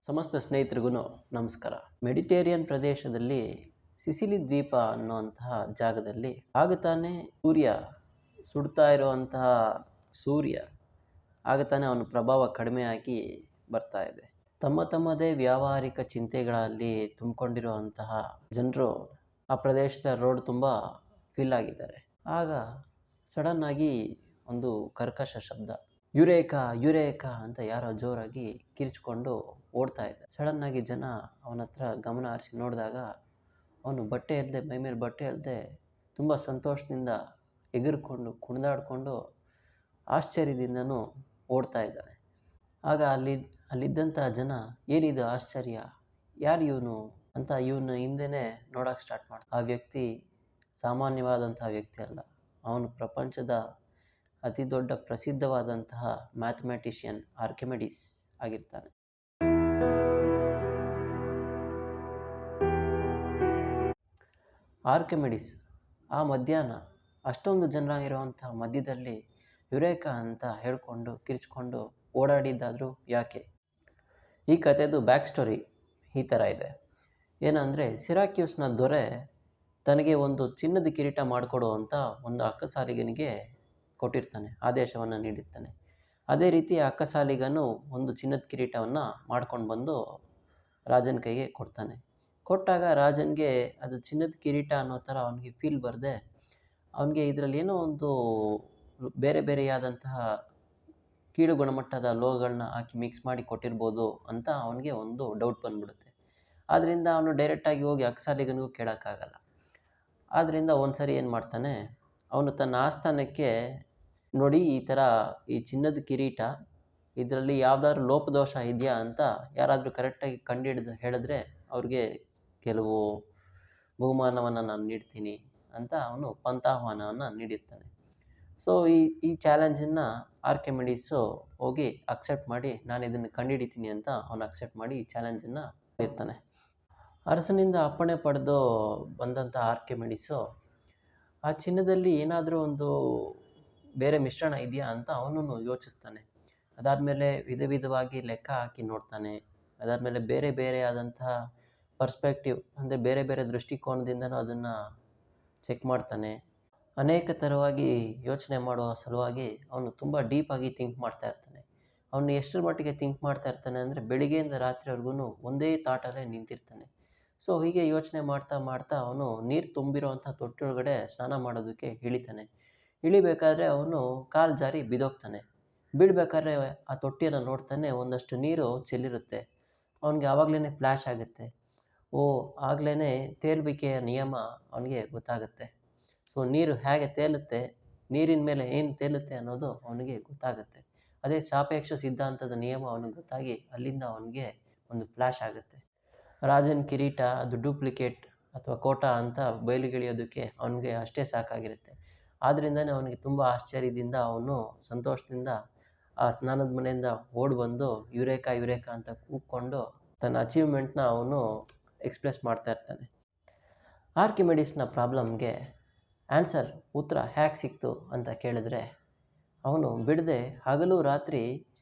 ಸಮಸ್ತ ಸ್ನೇಹಿತರಿಗೂ ನಮಸ್ಕಾರ. ಮೆಡಿಟೇರಿಯನ್ ಪ್ರದೇಶದಲ್ಲಿ ಸಿಸಿಲಿ ದ್ವೀಪ ಅನ್ನುವಂತಹ ಜಾಗದಲ್ಲಿ ತಾನೇ ಸೂರ್ಯ ಸುಡ್ತಾ ಇರುವಂತಹ ಸೂರ್ಯ ತಾನೇ ಅವನ ಪ್ರಭಾವ ಕಡಿಮೆಯಾಗಿ ಬರ್ತಾ ಇದೆ. ತಮ್ಮದೇ ವ್ಯಾವಹಾರಿಕ ಚಿಂತೆಗಳಲ್ಲಿ ತುಂಬಿಕೊಂಡಿರುವಂತಹ ಜನರು ಆ ಪ್ರದೇಶದ ರೋಡ್ ತುಂಬ ಫಿಲ್ ಆಗಿದ್ದಾರೆ. ಆಗ ಸಡನ್ ಆಗಿ ಒಂದು ಕರ್ಕಶ ಶಬ್ದ, ಯುರೇಕಾ ಅಂತ ಯಾರೋ ಜೋರಾಗಿ ಕಿರ್ಚ್ಕೊಂಡು ಓಡ್ತಾ ಇದ್ದ. ಸಡನ್ ಆಗಿ ಜನ ಅವನ ಹತ್ರ ಗಮನ ಹರಿಸಿ ನೋಡಿದಾಗ ಅವನು ಮೈಮೇಲೆ ಬಟ್ಟೆ ಇಲ್ಲದೆ ತುಂಬ ಸಂತೋಷದಿಂದ ಎಗರ್ಕೊಂಡು ಕುಣಿದಾಡ್ಕೊಂಡು ಆಶ್ಚರ್ಯದಿಂದನೂ ಓಡ್ತಾ ಇದ್ದಾನೆ. ಆಗ ಅಲ್ಲಿದ್ದಂಥ ಜನ, ಏನಿದು ಆಶ್ಚರ್ಯ, ಯಾರು ಇವನು ಅಂತ ಇವನು ಹಿಂದೆನೇ ನೋಡೋಕೆ ಸ್ಟಾರ್ಟ್ ಮಾಡ್ತಾರೆ. ಆ ವ್ಯಕ್ತಿ ಸಾಮಾನ್ಯವಾದಂತಹ ವ್ಯಕ್ತಿ ಅಲ್ಲ. ಅವನು ಪ್ರಪಂಚದ ಅತಿ ದೊಡ್ಡ ಪ್ರಸಿದ್ಧವಾದಂತಹ ಮ್ಯಾಥಮೆಟಿಷಿಯನ್ ಆರ್ಕಿಮಿಡೀಸ್ ಆಗಿರ್ತಾನೆ. ಆರ್ಕಿಮಿಡೀಸ್ ಆ ಮಧ್ಯಾಹ್ನ ಅಷ್ಟೊಂದು ಜನ ಇರುವಂತಹ ಮಧ್ಯದಲ್ಲಿ ಯುರೇಕಾ ಅಂತ ಹೇಳ್ಕೊಂಡು ಕಿರ್ಚ್ಕೊಂಡು ಓಡಾಡಿದ್ದಾದರೂ ಯಾಕೆ? ಈ ಕಥೆದು ಬ್ಯಾಕ್ ಸ್ಟೋರಿ ಈ ಥರ ಇದೆ. ಏನಂದರೆ, ಸಿರಾಕ್ಯೂಸ್ನ ದೊರೆ ತನಗೆ ಒಂದು ಚಿನ್ನದ ಕಿರೀಟ ಮಾಡಿಕೊಡು ಅಂತ ಒಂದು ಅಕ್ಕಸಾಲಿಗನಿಗೆ ಕೊಟ್ಟಿರ್ತಾನೆ, ಆದೇಶವನ್ನು ನೀಡಿರ್ತಾನೆ. ಅದೇ ರೀತಿ ಅಕ್ಕಸಾಲಿಗನು ಒಂದು ಚಿನ್ನದ ಕಿರೀಟವನ್ನು ಮಾಡ್ಕೊಂಡು ಬಂದು ರಾಜನ ಕೈಗೆ ಕೊಡ್ತಾನೆ. ಕೊಟ್ಟಾಗ ರಾಜನಿಗೆ ಅದು ಚಿನ್ನದ ಕಿರೀಟ ಅನ್ನೋ ಥರ ಅವನಿಗೆ ಫೀಲ್ ಬರದೆ, ಅವನಿಗೆ ಇದರಲ್ಲಿ ಏನೋ ಒಂದು ಬೇರೆಯಾದಂತಹ ಕೀಳು ಗುಣಮಟ್ಟದ ಲೋಹಗಳನ್ನ ಹಾಕಿ ಮಿಕ್ಸ್ ಮಾಡಿ ಕೊಟ್ಟಿರ್ಬೋದು ಅಂತ ಅವನಿಗೆ ಒಂದು ಡೌಟ್ ಬಂದ್ಬಿಡುತ್ತೆ. ಆದ್ದರಿಂದ ಅವನು ಡೈರೆಕ್ಟಾಗಿ ಹೋಗಿ ಅಕ್ಕಸಾಲಿಗನಿಗೂ ಕೇಳೋಕ್ಕಾಗಲ್ಲ. ಆದ್ದರಿಂದ ಒಂದು ಸರಿ ಏನು ಮಾಡ್ತಾನೆ, ಅವನು ತನ್ನ ಆಸ್ಥಾನಕ್ಕೆ, ನೋಡಿ ಈ ಚಿನ್ನದ ಕಿರೀಟ, ಇದರಲ್ಲಿ ಯಾವುದಾದ್ರು ಲೋಪದೋಷ ಇದೆಯಾ ಅಂತ ಯಾರಾದರೂ ಕರೆಕ್ಟಾಗಿ ಕಂಡುಹಿಡಿದು ಹೇಳಿದ್ರೆ ಅವ್ರಿಗೆ ಕೆಲವು ಬಹುಮಾನವನ್ನು ನಾನು ನೀಡ್ತೀನಿ ಅಂತ ಅವನು ಪಂಥಾಹ್ವಾನವನ್ನು ನೀಡಿರ್ತಾನೆ. ಸೊ ಈ ಚಾಲೆಂಜನ್ನು ಆರ್ಕಿಮಿಡೀಸು ಹೋಗಿ ಅಕ್ಸೆಪ್ಟ್ ಮಾಡಿ, ನಾನು ಇದನ್ನು ಕಂಡುಹಿಡಿತೀನಿ ಅಂತ ಅವನು ಅಕ್ಸೆಪ್ಟ್ ಮಾಡಿ ಈ ಚಾಲೆಂಜನ್ನು ಇರ್ತಾನೆ. ಅರಸನಿಂದ ಅಪ್ಪಣೆ ಪಡೆದು ಬಂದಂಥ ಆರ್ಕಿಮಿಡೀಸು ಆ ಚಿನ್ನದಲ್ಲಿ ಏನಾದರೂ ಒಂದು ಬೇರೆ ಮಿಶ್ರಣ ಇದೆಯಾ ಅಂತ ಅವನು ಯೋಚಿಸ್ತಾನೆ. ಅದಾದಮೇಲೆ ವಿಧವಾಗಿ ಲೆಕ್ಕ ಹಾಕಿ ನೋಡ್ತಾನೆ. ಅದಾದಮೇಲೆ ಬೇರೆ ಆದಂತಹ ಪರ್ಸ್ಪೆಕ್ಟಿವ್, ಅಂದರೆ ಬೇರೆ ದೃಷ್ಟಿಕೋನದಿಂದನೂ ಅದನ್ನು ಚೆಕ್ ಮಾಡ್ತಾನೆ. ಅನೇಕ ಥರವಾಗಿ ಯೋಚನೆ ಮಾಡುವ ಸಲುವಾಗಿ ಅವನು ತುಂಬ ಡೀಪಾಗಿ ಥಿಂಕ್ ಮಾಡ್ತಾ ಇರ್ತಾನೆ. ಅವನು ಎಷ್ಟರ ಮಟ್ಟಿಗೆ ಥಿಂಕ್ ಮಾಡ್ತಾ ಇರ್ತಾನೆ ಅಂದರೆ, ಬೆಳಿಗ್ಗೆಯಿಂದ ರಾತ್ರಿವರೆಗೂ ಒಂದೇ ಥಾಟಲ್ಲೇ ನಿಂತಿರ್ತಾನೆ. ಸೊ ಹೀಗೆ ಯೋಚನೆ ಮಾಡ್ತಾ ಅವನು ನೀರು ತುಂಬಿರೋವಂಥ ತೊಟ್ಟಿಯೊಳಗಡೆ ಸ್ನಾನ ಮಾಡೋದಕ್ಕೆ ಇಳಿತಾನೆ. ಇಳಿಬೇಕಾದ್ರೆ ಅವನು ಕಾಲು ಜಾರಿ ಬಿದ್ದೋಗ್ತಾನೆ. ಬೀಳಬೇಕಾದ್ರೆ ಆ ತೊಟ್ಟಿಯನ್ನು ನೋಡ್ತಾನೆ, ಒಂದಷ್ಟು ನೀರು ಚೆಲ್ಲಿರುತ್ತೆ. ಅವನಿಗೆ ಆವಾಗಲೇ ಫ್ಲ್ಯಾಶ್ ಆಗುತ್ತೆ. ಆಗಲೇ ತೇಲುವಿಕೆಯ ನಿಯಮ ಅವನಿಗೆ ಗೊತ್ತಾಗುತ್ತೆ. ಸೊ ನೀರು ಹೇಗೆ ತೇಲುತ್ತೆ, ನೀರಿನ ಮೇಲೆ ಏನು ತೇಲುತ್ತೆ ಅನ್ನೋದು ಅವನಿಗೆ ಗೊತ್ತಾಗುತ್ತೆ. ಅದೇ ಸಾಪೇಕ್ಷ ಸಿದ್ಧಾಂತದ ನಿಯಮ ಅವನಿಗೆ ಗೊತ್ತಾಗಿ ಅಲ್ಲಿಂದ ಅವನಿಗೆ ಒಂದು ಫ್ಲ್ಯಾಶ್ ಆಗುತ್ತೆ. ರಾಜನ ಕಿರೀಟ ಅದು ಡೂಪ್ಲಿಕೇಟ್ ಅಥವಾ ಕೋಟ ಅಂತ ಬಯಲಿಗೆಳೆಯೋದಕ್ಕೆ ಅವನಿಗೆ ಅಷ್ಟೇ ಸಾಕಾಗಿರುತ್ತೆ. ಆದ್ದರಿಂದನೇ ಅವನಿಗೆ ತುಂಬ ಆಶ್ಚರ್ಯದಿಂದ, ಅವನು ಸಂತೋಷದಿಂದ ಆ ಸ್ನಾನದ ಮನೆಯಿಂದ ಓಡಿ ಬಂದು ಯುರೇಕಾ ಅಂತ ಕೂಗ್ಕೊಂಡು ತನ್ನ ಅಚೀವ್ಮೆಂಟ್ನ ಅವನು ಎಕ್ಸ್ಪ್ರೆಸ್ ಮಾಡ್ತಾ ಇರ್ತಾನೆ. ಆರ್ಕಿಮಿಡೀಸ್ನ ಪ್ರಾಬ್ಲಮ್ಗೆ ಉತ್ತರ ಹೇಗೆ ಸಿಕ್ತು ಅಂತ ಕೇಳಿದ್ರೆ, ಅವನು ಬಿಡದೆ ಹಗಲು ರಾತ್ರಿ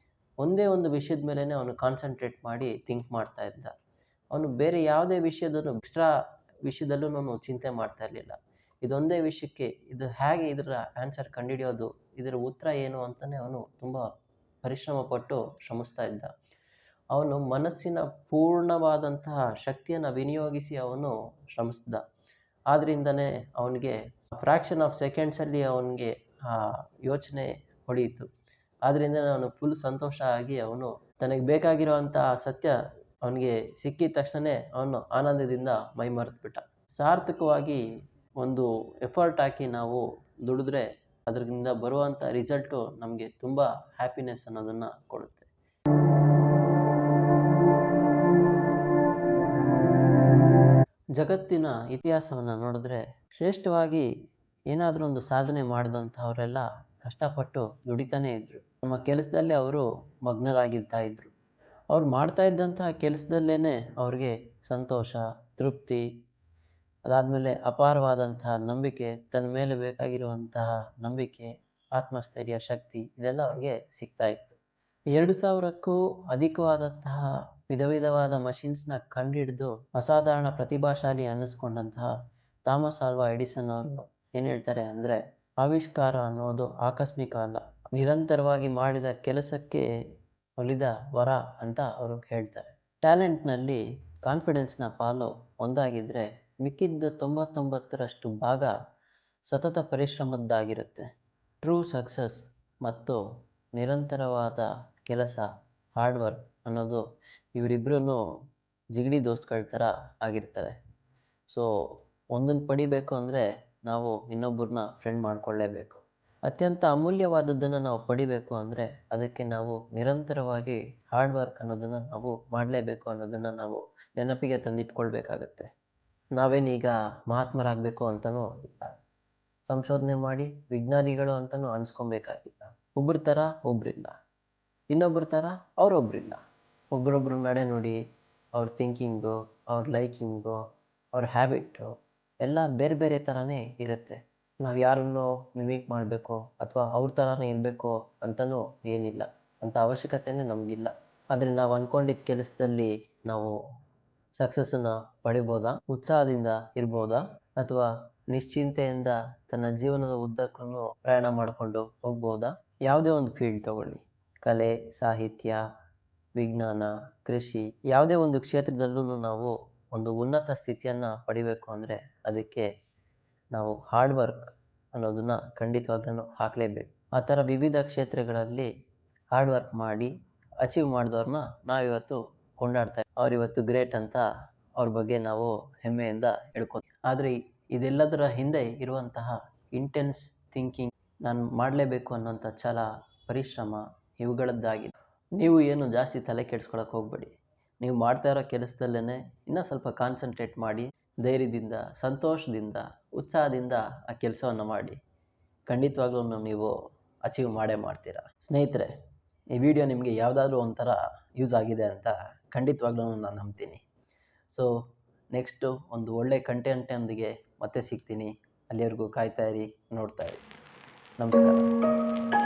ಒಂದೇ ಒಂದು ವಿಷಯದ ಮೇಲೇ ಅವನು ಕಾನ್ಸಂಟ್ರೇಟ್ ಮಾಡಿ ಥಿಂಕ್ ಮಾಡ್ತಾ ಇದ್ದ. ಅವನು ಬೇರೆ ಯಾವುದೇ ಎಕ್ಸ್ಟ್ರಾ ವಿಷಯದಲ್ಲೂ ನಾನು ಚಿಂತೆ ಮಾಡ್ತಾ ಇರಲಿಲ್ಲ. ಇದೊಂದೇ ವಿಷಯಕ್ಕೆ, ಇದು ಹೇಗೆ ಇದರ ಆನ್ಸರ್ ಕಂಡುಹಿಡಿಯೋದು, ಇದರ ಉತ್ತರ ಏನು ಅಂತಲೇ ಅವನು ತುಂಬ ಪರಿಶ್ರಮಪಟ್ಟು ಶ್ರಮಿಸ್ತಾ ಇದ್ದ. ಅವನು ಮನಸ್ಸಿನ ಪೂರ್ಣವಾದಂತಹ ಶಕ್ತಿಯನ್ನು ವಿನಿಯೋಗಿಸಿ ಅವನು ಶ್ರಮಿಸಿದ. ಆದ್ದರಿಂದನೇ ಅವನಿಗೆ ಫ್ರ್ಯಾಕ್ಷನ್ ಆಫ್ ಸೆಕೆಂಡ್ಸಲ್ಲಿ ಅವನಿಗೆ ಆ ಯೋಚನೆ ಹೊಳೆಯಿತು. ಆದ್ದರಿಂದ ಅವನು ಫುಲ್ ಸಂತೋಷ ಆಗಿ ಅವನು ತನಗೆ ಬೇಕಾಗಿರುವಂತಹ ಸತ್ಯ ಅವನಿಗೆ ಸಿಕ್ಕಿದ ತಕ್ಷಣವೇ ಅವನು ಆನಂದದಿಂದ ಮೈ ಮರೆತುಬಿಟ್ಟ. ಸಾರ್ಥಕವಾಗಿ ಒಂದು ಎಫರ್ಟ್ ಹಾಕಿ ನಾವು ದುಡಿದ್ರೆ ಅದರಿಂದ ಬರುವಂಥ ರಿಸಲ್ಟು ನಮಗೆ ತುಂಬ ಹ್ಯಾಪಿನೆಸ್ ಅನ್ನೋದನ್ನು ಕೊಡುತ್ತೆ. ಜಗತ್ತಿನ ಇತಿಹಾಸವನ್ನು ನೋಡಿದ್ರೆ, ಶ್ರೇಷ್ಠವಾಗಿ ಏನಾದರೂ ಒಂದು ಸಾಧನೆ ಮಾಡಿದಂಥವರೆಲ್ಲ ಕಷ್ಟಪಟ್ಟು ದುಡಿತಾನೇ ಇದ್ದರು. ನಮ್ಮ ಕೆಲಸದಲ್ಲೇ ಅವರು ಮಗ್ನರಾಗಿರ್ತಾ ಇದ್ದರು. ಅವ್ರು ಮಾಡ್ತಾ ಇದ್ದಂತಹ ಕೆಲಸದಲ್ಲೇ ಅವ್ರಿಗೆ ಸಂತೋಷ, ತೃಪ್ತಿ, ಅದಾದಮೇಲೆ ಅಪಾರವಾದಂತಹ ನಂಬಿಕೆ, ತನ್ನ ಮೇಲೆ ಬೇಕಾಗಿರುವಂತಹ ನಂಬಿಕೆ, ಆತ್ಮಸ್ಥೈರ್ಯ, ಶಕ್ತಿ, ಇದೆಲ್ಲ ಅವ್ರಿಗೆ ಸಿಗ್ತಾ ಇತ್ತು. 2000ಕ್ಕೂ ಅಧಿಕವಾದಂತಹ ವಿಧ ವಿಧವಾದ ಮಷಿನ್ಸ್ನ ಕಂಡುಹಿಡಿದು ಅಸಾಧಾರಣ ಪ್ರತಿಭಾಶಾಲಿ ಅನ್ನಿಸ್ಕೊಂಡಂತಹ ಥಾಮಸ್ ಆಲ್ವಾ ಎಡಿಸನ್ ಅವರು ಏನು ಹೇಳ್ತಾರೆ ಅಂದರೆ, ಆವಿಷ್ಕಾರ ಅನ್ನೋದು ಆಕಸ್ಮಿಕ ಅಲ್ಲ, ನಿರಂತರವಾಗಿ ಮಾಡಿದ ಕೆಲಸಕ್ಕೆ ಒಲಿದ ವರ ಅಂತ ಅವರು ಹೇಳ್ತಾರೆ. ಟ್ಯಾಲೆಂಟ್ನಲ್ಲಿ ಕಾನ್ಫಿಡೆನ್ಸ್ನ ಪಾಲು ಒಂದಾಗಿದ್ದರೆ ಮಿಕ್ಕಿದ್ದ 99ರಷ್ಟು ಭಾಗ ಸತತ ಪರಿಶ್ರಮದ್ದಾಗಿರುತ್ತೆ. ಟ್ರೂ ಸಕ್ಸಸ್ ಮತ್ತು ನಿರಂತರವಾದ ಕೆಲಸ, ಹಾರ್ಡ್ ವರ್ಕ್ ಅನ್ನೋದು ಇವರಿಬ್ಬರೂ ಜಿಗಡಿ ದೋಸ್ತ್ಗಳ ಥರ ಆಗಿರ್ತಾರೆ. ಸೊ ಒಂದನ್ನು ಪಡಿಬೇಕು ಅಂದರೆ ನಾವು ಇನ್ನೊಬ್ಬರನ್ನ ಫ್ರೆಂಡ್ ಮಾಡ್ಕೊಳ್ಳೇಬೇಕು. ಅತ್ಯಂತ ಅಮೂಲ್ಯವಾದದ್ದನ್ನು ನಾವು ಪಡಿಬೇಕು ಅಂದರೆ ಅದಕ್ಕೆ ನಾವು ನಿರಂತರವಾಗಿ ಹಾರ್ಡ್ ವರ್ಕ್ ಅನ್ನೋದನ್ನು ನಾವು ಮಾಡಲೇಬೇಕು ಅನ್ನೋದನ್ನು ನಾವು ನೆನಪಿಗೆ ತಂದಿಟ್ಕೊಳ್ಬೇಕಾಗತ್ತೆ. ನಾವೇನೀಗ ಮಹಾತ್ಮರಾಗಬೇಕು ಅಂತಲೂ ಇಲ್ಲ, ಸಂಶೋಧನೆ ಮಾಡಿ ವಿಜ್ಞಾನಿಗಳು ಅಂತಲೂ ಅನ್ಸ್ಕೊಬೇಕಾಗಿಲ್ಲ. ಒಬ್ಬರ ಥರ ಒಬ್ಬರಿಲ್ಲ, ಇನ್ನೊಬ್ಬರ ಥರ ಅವರೊಬ್ಬರಿಲ್ಲ. ಒಬ್ಬರೊಬ್ಬರು ನಡೆ ನುಡಿ, ಅವ್ರ ಥಿಂಕಿಂಗು, ಅವ್ರ ಲೈಕಿಂಗು, ಅವ್ರ ಹ್ಯಾಬಿಟ್ಟು ಎಲ್ಲ ಬೇರೆ ಬೇರೆ ಥರನೇ ಇರುತ್ತೆ. ನಾವು ಯಾರನ್ನೋ ಮಿಮಿಕ್ ಮಾಡಬೇಕು ಅಥವಾ ಅವ್ರ ಥರನೇ ಇರಬೇಕು ಅಂತಲೂ ಏನಿಲ್ಲ, ಅಂಥ ಅವಶ್ಯಕತೆಯೇ ನಮಗಿಲ್ಲ. ಆದರೆ ನಾವು ಅಂದ್ಕೊಂಡಿದ್ದ ಕೆಲಸದಲ್ಲಿ ನಾವು ಸಕ್ಸಸ್ಸನ್ನು ಪಡಿಬೋದಾ, ಉತ್ಸಾಹದಿಂದ ಇರ್ಬೋದಾ, ಅಥವಾ ನಿಶ್ಚಿಂತೆಯಿಂದ ತನ್ನ ಜೀವನದ ಉದ್ದಕ್ಕೂ ಪ್ರಯಾಣ ಮಾಡಿಕೊಂಡು ಹೋಗ್ಬೋದಾ? ಯಾವುದೇ ಒಂದು ಫೀಲ್ಡ್ ತಗೊಳ್ಳಿ, ಕಲೆ, ಸಾಹಿತ್ಯ, ವಿಜ್ಞಾನ, ಕೃಷಿ, ಯಾವುದೇ ಒಂದು ಕ್ಷೇತ್ರದಲ್ಲೂ ನಾವು ಒಂದು ಉನ್ನತ ಸ್ಥಿತಿಯನ್ನು ಪಡಿಬೇಕು ಅಂದರೆ ಅದಕ್ಕೆ ನಾವು ಹಾರ್ಡ್ ವರ್ಕ್ ಅನ್ನೋದನ್ನು ಖಂಡಿತವಾಗ್ಲೂ ಹಾಕಲೇಬೇಕು. ಆ ಥರ ವಿವಿಧ ಕ್ಷೇತ್ರಗಳಲ್ಲಿ ಹಾರ್ಡ್ ವರ್ಕ್ ಮಾಡಿ ಅಚೀವ್ ಮಾಡಿದವ್ರನ್ನ ನಾವಿವತ್ತು ಕೊಂಡಾಡ್ತಾ ಅವರಿವತ್ತು ಗ್ರೇಟ್ ಅಂತ ಅವ್ರ ಬಗ್ಗೆ ನಾವು ಹೆಮ್ಮೆಯಿಂದ ಹೇಳ್ಕೊತೀವಿ. ಆದರೆ ಇದೆಲ್ಲದರ ಹಿಂದೆ ಇರುವಂತಹ ಇಂಟೆನ್ಸ್ ಥಿಂಕಿಂಗ್, ನಾನು ಮಾಡಲೇಬೇಕು ಅನ್ನೋಂಥ ಛಲ, ಪರಿಶ್ರಮ ಇವುಗಳದ್ದಾಗಿದೆ. ನೀವು ಏನು ಜಾಸ್ತಿ ತಲೆ ಕೆಡಿಸ್ಕೊಳಕ್ಕೆ ಹೋಗಬೇಡಿ. ನೀವು ಮಾಡ್ತಾ ಇರೋ ಕೆಲಸದಲ್ಲೇ ಇನ್ನೂ ಸ್ವಲ್ಪ ಕಾನ್ಸಂಟ್ರೇಟ್ ಮಾಡಿ, ಧೈರ್ಯದಿಂದ, ಸಂತೋಷದಿಂದ, ಉತ್ಸಾಹದಿಂದ ಆ ಕೆಲಸವನ್ನು ಮಾಡಿ. ಖಂಡಿತವಾಗ್ಲೂ ನೀವು ಅಚೀವ್ ಮಾಡೇ ಮಾಡ್ತೀರಾ. ಸ್ನೇಹಿತರೆ, ಈ ವಿಡಿಯೋ ನಿಮಗೆ ಯಾವುದಾದ್ರೂ ಒಂಥರ ಯೂಸ್ ಆಗಿದೆ ಅಂತ ಖಂಡಿತವಾಗ್ಲೂ ನಾನು ನಂಬ್ತೀನಿ. ಸೊ ನೆಕ್ಸ್ಟು ಒಂದು ಒಳ್ಳೆ ಕಂಟೆಂಟೊಂದಿಗೆ ಮತ್ತೆ ಸಿಗ್ತೀನಿ. ಅಲ್ಲಿವರೆಗೂ ಕಾಯ್ತಾ ಇರಿ, ನೋಡ್ತಾ ಇರಿ. ನಮಸ್ಕಾರ.